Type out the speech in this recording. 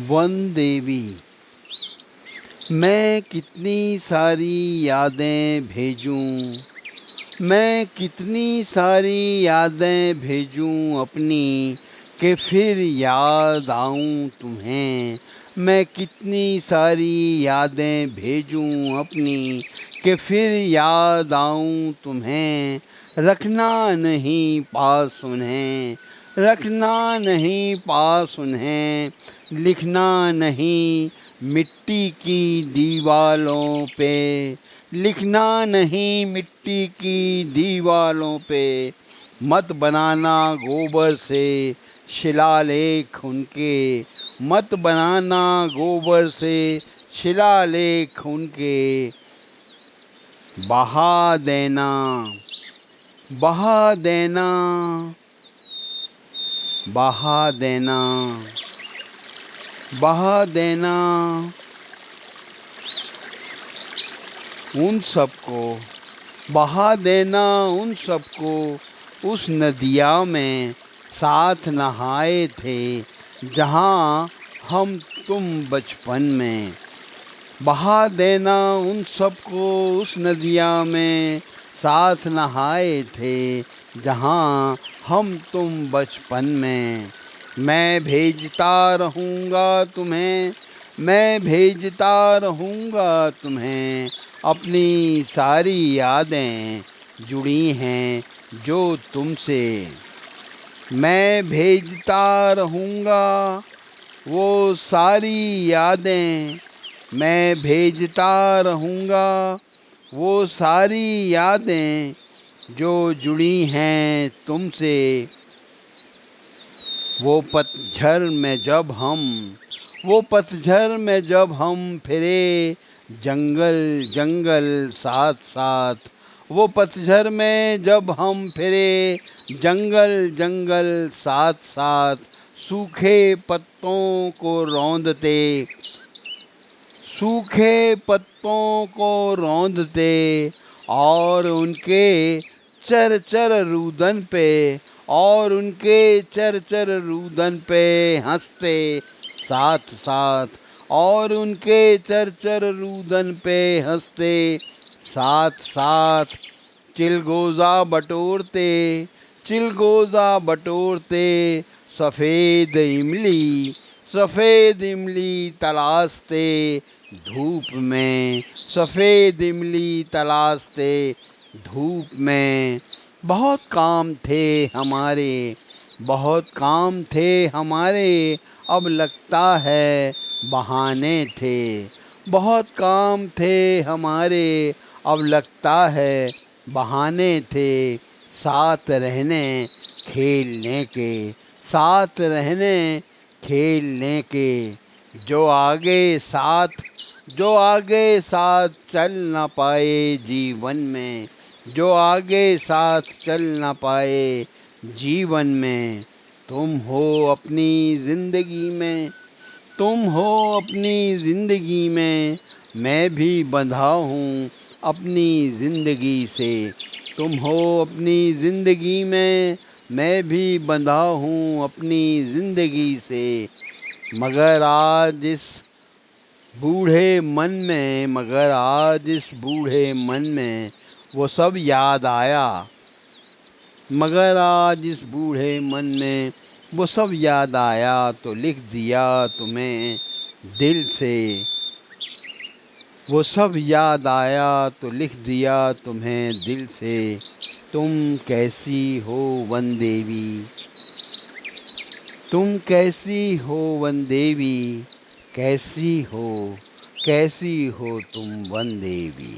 One देवी। मैं कितनी सारी यादें भेजूं, मैं कितनी सारी यादें भेजूं अपनी, कि फिर याद आऊं तुम्हें। मैं कितनी सारी यादें भेजूं अपनी, कि फिर याद आऊं तुम्हें। रखना नहीं पास उन्हें, रखना नहीं पास उन्हें, लिखना नहीं मिट्टी की दीवालों पे, लिखना नहीं मिट्टी की दीवालों पे। मत बनाना गोबर से शिलालेख उनके, मत बनाना गोबर से शिलालेख उनके। बहा देना, बहा देना, बहा देना, बहा देना उन सबको, बहा देना उन सबको उस नदिया में साथ नहाए थे, जहाँ हम तुम बचपन में। बहा देना उन सबको उस नदिया में साथ नहाए थे, जहाँ हम तुम बचपन में। मैं भेजता रहूँगा तुम्हें, मैं भेजता रहूँगा तुम्हें, अपनी सारी यादें जुड़ी हैं जो तुमसे। मैं भेजता रहूँगा वो सारी यादें, मैं भेजता रहूँगा वो सारी यादें जो जुड़ी हैं तुमसे। वो पतझड़ में जब हम, वो पतझड़ में जब हम फिरे जंगल जंगल साथ साथ, वो पतझड़ में जब हम फिरे जंगल जंगल साथ साथ। सूखे पत्तों को रौंदते, सूखे पत्तों को रौंदते, और उनके चर चर रूदन पे, और उनके चर चर रूदन पे हंसते साथ साथ, और उनके चर चर रूदन पे हंसते साथ साथ। चिलगोज़ा बटोरते, चिलगोज़ा बटोरते, सफ़ेद इमली, सफ़ेद इमली तलाशते धूप में, सफ़ेद इमली तलाशते धूप में। बहुत काम थे हमारे, बहुत काम थे हमारे, अब लगता है बहाने थे। बहुत काम थे हमारे, अब लगता है बहाने थे। साथ रहने खेलने के, साथ रहने खेलने के। जो आगे साथ, जो आगे साथ चल ना पाए जीवन में, जो आगे साथ चल ना पाए जीवन में। तुम हो अपनी ज़िंदगी में, तुम हो अपनी ज़िंदगी में, मैं भी बंधा हूँ अपनी ज़िंदगी से। तुम हो अपनी ज़िंदगी में, मैं भी बंधा हूँ अपनी ज़िंदगी से। मगर आज इस बूढ़े मन में, मगर आज इस बूढ़े मन में वो सब याद आया, मगर आज इस बूढ़े मन में वो सब याद आया, तो लिख दिया तुम्हें दिल से। वो सब याद आया तो लिख दिया तुम्हें दिल से। तुम कैसी हो वन देवी, तुम कैसी हो वन देवी, कैसी हो, कैसी हो तुम वन देवी।